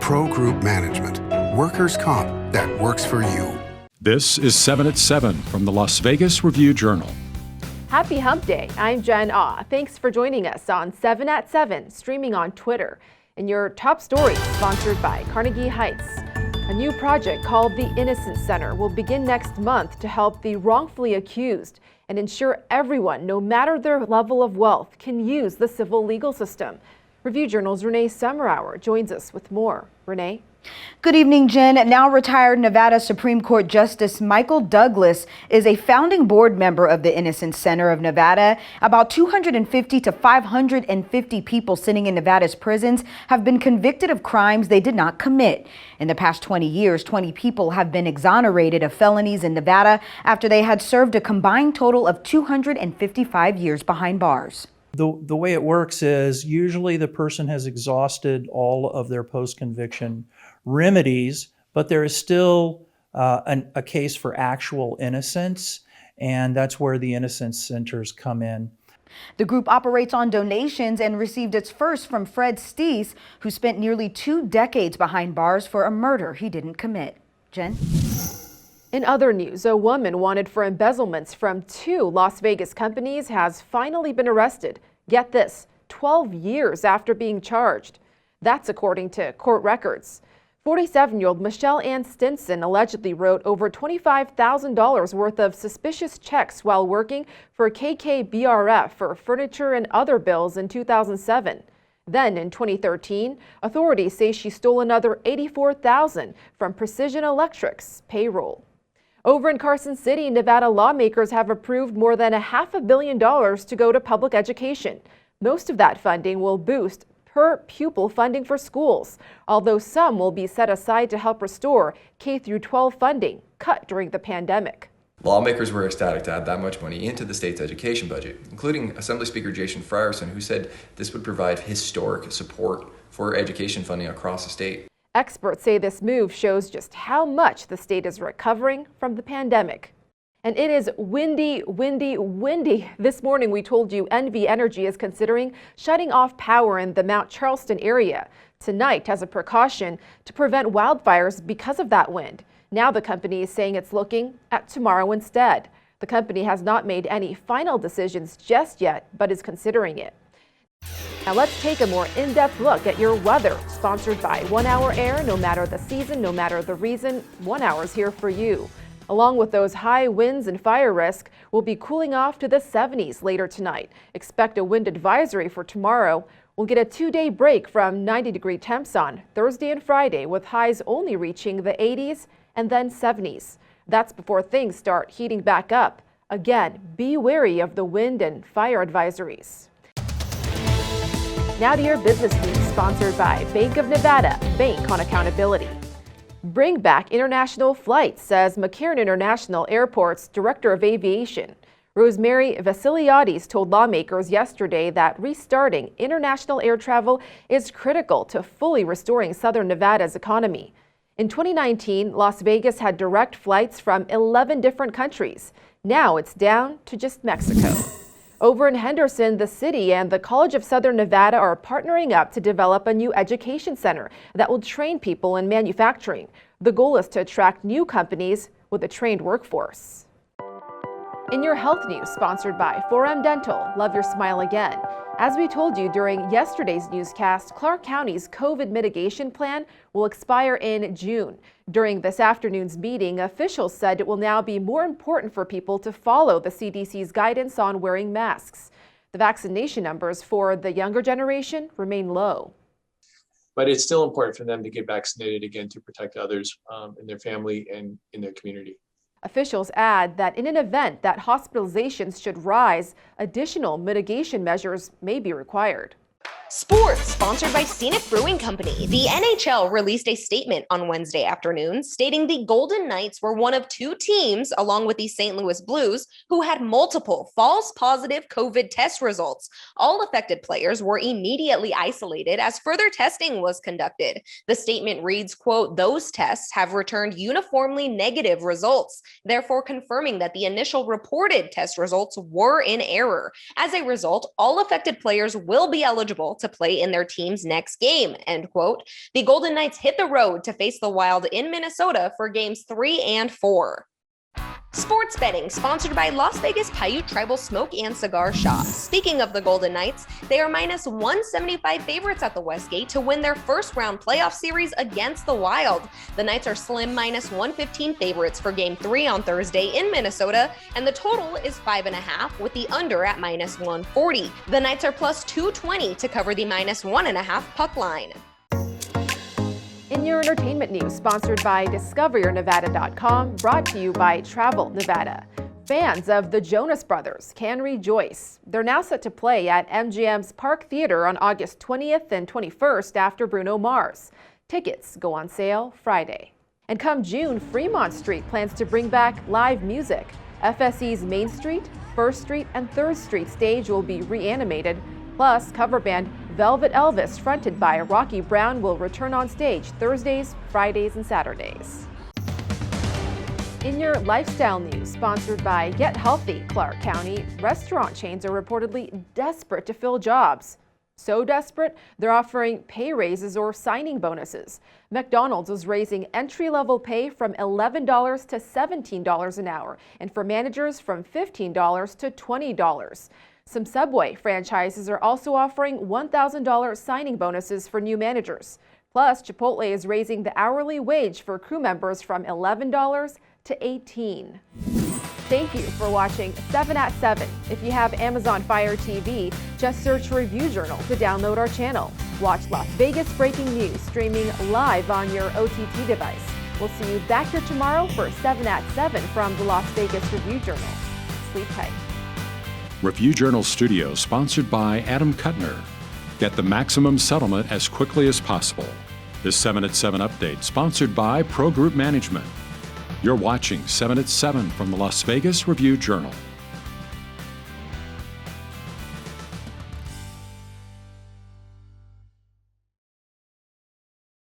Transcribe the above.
Pro Group Management. Workers' comp that works for you. This is 7 at 7 from the Las Vegas Review-Journal. Happy Hump Day. I'm Jen Ah. Thanks for joining us on 7 at 7, streaming on Twitter. And your top stories sponsored by Carnegie Heights. A new project called the Innocence Center will begin next month to help the wrongfully accused and ensure everyone, no matter their level of wealth, can use the civil legal system. Review Journal's Renee Summerhour joins us with more. Renee? Good evening, Jen. Now retired Nevada Supreme Court Justice Michael Douglas is a founding board member of the Innocence Center of Nevada. About 250 to 550 people sitting in Nevada's prisons have been convicted of crimes they did not commit. In the past 20 years, 20 people have been exonerated of felonies in Nevada after they had served a combined total of 255 years behind bars. The way it works is usually the person has exhausted all of their post-conviction remedies, but there is still a case for actual innocence, and that's where the Innocence Centers come in. The group operates on donations and received its first from Fred Steese, who spent nearly 2 decades behind bars for a murder he didn't commit. Jen? In other news, a woman wanted for embezzlements from 2 Las Vegas companies has finally been arrested. Get this, 12 years after being charged. That's according to court records. 47-year-old Michelle Ann Stinson allegedly wrote over $25,000 worth of suspicious checks while working for KKBRF for furniture and other bills in 2007. Then in 2013, authorities say she stole another $84,000 from Precision Electric's payroll. Over in Carson City, Nevada lawmakers have approved more than $500 million to go to public education. Most of that funding will boost per pupil funding for schools, although some will be set aside to help restore K-12 funding cut during the pandemic. Lawmakers were ecstatic to add that much money into the state's education budget, including Assembly Speaker Jason Frierson, who said this would provide historic support for education funding across the state. Experts say this move shows just how much the state is recovering from the pandemic. And it is windy, windy, windy. This morning we told you NV Energy is considering shutting off power in the Mount Charleston area tonight as a precaution to prevent wildfires because of that wind. Now the company is saying it's looking at tomorrow instead. The company has not made any final decisions just yet, but is considering it. Now let's take a more in-depth look at your weather, sponsored by 1 Hour Air. No matter the season, no matter the reason, 1 Hour is here for you. Along with those high winds and fire risk, we'll be cooling off to the 70s later tonight. Expect a wind advisory for tomorrow. We'll get a 2-day break from 90-degree temps on Thursday and Friday, with highs only reaching the 80s and then 70s. That's before things start heating back up. Again, be wary of the wind and fire advisories. Now to your business news, sponsored by Bank of Nevada, Bank on Accountability. Bring back international flights, says McCarran Intl Airport's Director of Aviation. Rosemary Vasiliadis told lawmakers yesterday that restarting international air travel is critical to fully restoring Southern Nevada's economy. In 2019, Las Vegas had direct flights from 11 different countries. Now it's down to just Mexico. Over in Henderson, the city and the College of Southern Nevada are partnering up to develop a new education center that will train people in manufacturing. The goal is to attract new companies with a trained workforce. In your health news, sponsored by 4M Dental, love your smile again. As we told you during yesterday's newscast, Clark County's COVID mitigation plan will expire in June. During this afternoon's meeting, officials said it will now be more important for people to follow the CDC's guidance on wearing masks. The vaccination numbers for the younger generation remain low. But it's still important for them to get vaccinated again to protect others in their family and in their community. Officials add that in an event that hospitalizations should rise, additional mitigation measures may be required. Sports, sponsored by Scenic Brewing Company. The NHL released a statement on Wednesday afternoon stating the Golden Knights were one of 2 teams, along with the St. Louis Blues, who had multiple false positive COVID test results. All affected players were immediately isolated as further testing was conducted. The statement reads, quote, "Those tests have returned uniformly negative results, therefore confirming that the initial reported test results were in error. As a result, all affected players will be eligible to to play in their team's next game, end quote. The Golden Knights hit the road to face the Wild in Minnesota for games 3 and 4. Sports betting, sponsored by Las Vegas Paiute Tribal Smoke and Cigar Shop. Speaking of the Golden Knights, they are minus 175 favorites at the Westgate to win their first round playoff series against the Wild. The Knights are slim minus 115 favorites for game 3 on Thursday in Minnesota, and the total is 5.5 with the under at minus 140. The Knights are plus 220 to cover the minus 1.5 puck line. In your entertainment news, sponsored by DiscoverYourNevada.com, brought to you by Travel Nevada. Fans of the Jonas Brothers can rejoice. They're now set to play at MGM's Park Theater on August 20th and 21st after Bruno Mars. Tickets go on sale Friday. And come June, Fremont Street plans to bring back live music. FSE's Main Street, 1st Street, and 3rd Street stage will be reanimated. Plus, cover band Velvet Elvis, fronted by Rocky Brown, will return on stage Thursdays, Fridays, and Saturdays. In your lifestyle news, sponsored by Get Healthy, Clark County, restaurant chains are reportedly desperate to fill jobs. So desperate, they're offering pay raises or signing bonuses. McDonald's is raising entry-level pay from $11 to $17 an hour, and for managers from $15 to $20. Some Subway franchises are also offering $1,000 signing bonuses for new managers. Plus, Chipotle is raising the hourly wage for crew members from $11 to $18. Thank you for watching 7 at 7. If you have Amazon Fire TV, just search Review Journal to download our channel. Watch Las Vegas breaking news streaming live on your OTT device. We'll see you back here tomorrow for 7 at 7 from the Las Vegas Review Journal. Sleep tight. Review Journal Studio, sponsored by Adam Kuttner. Get the maximum settlement as quickly as possible. This 7 at 7 update, sponsored by Pro Group Management. You're watching 7 at 7 from the Las Vegas Review Journal.